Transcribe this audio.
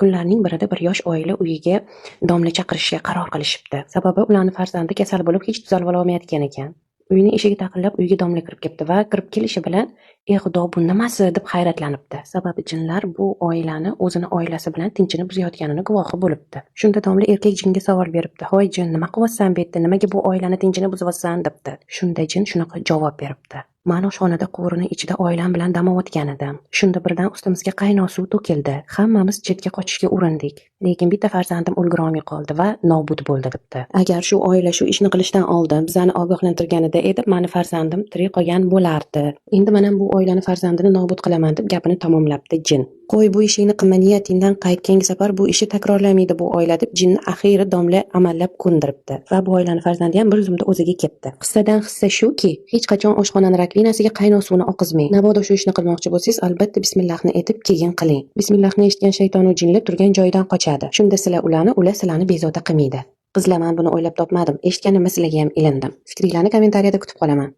Kunlarning birida bir yosh oila uyiga domla chaqirishga qaror qilishibdi. Sababi ularning farzandi kasal bo'lib hech tuzalolmayotgan ekan. Uyning eshigi taqillab uyga domla kirib kelibdi va kirib kelishi bilan xudo bu nimasi deb hayratlanibdi. Sababi jinlar bu oilani o'zini oilasi bilan tinchini buzayotganini guvohi bo'libdi. Shunda domla erkak jinga savol beribdi: "Hoy jin, nima qilyapsan bu yerda? Nimaga bu oilani tinchini buzyapsan?" debdi. Shunda jin shunaqa javob beribdi: "Men oshxonada quvurning ichida oilam bilan dam olayotgan edim. Shunda birdan ustimizga qaynoq suv to'kildi. Hammamiz chetga qochishga urindik. Lekin bitta farzandim ulgurolmay qoldi va nobud bo'ldi" debdi. "Agar shu oila shu ishni qilishdan oldin bizani ogohlantirganida edi, meni farzandim tirik qolgan bo'lardi. Endi men bu oilani farzandini nobud qilaman" deb gapini tamomlabdi jin. "Qo'y bu ishingni qilma, niyatingdan qaytgan safar bu ishi takrorlamaydi bu oila" deb jinni axiyri domla amallab ko'ndiribdi va bu oilani farzandi ham bir zumda o'ziga ketdi. Qissadan hissa shuki, hech qachon oshxonani rakvinasiga qaynoq suvni oqizmang. Mabodo shu ishni qilmoqchi bo'lsangiz, albatta bismillahni aytib keyin qiling. Bismillahni eshitgan shayton va jinlar turgan joyidan qochadi. Shunda sizlar ularni, ular sizlarni bezovta qilmaydi. Qizlar, men buni o'ylab topmadim. Eshitganimda sizlarga ham ilindim. Fikringlarni kommentariyada kutib qolaman.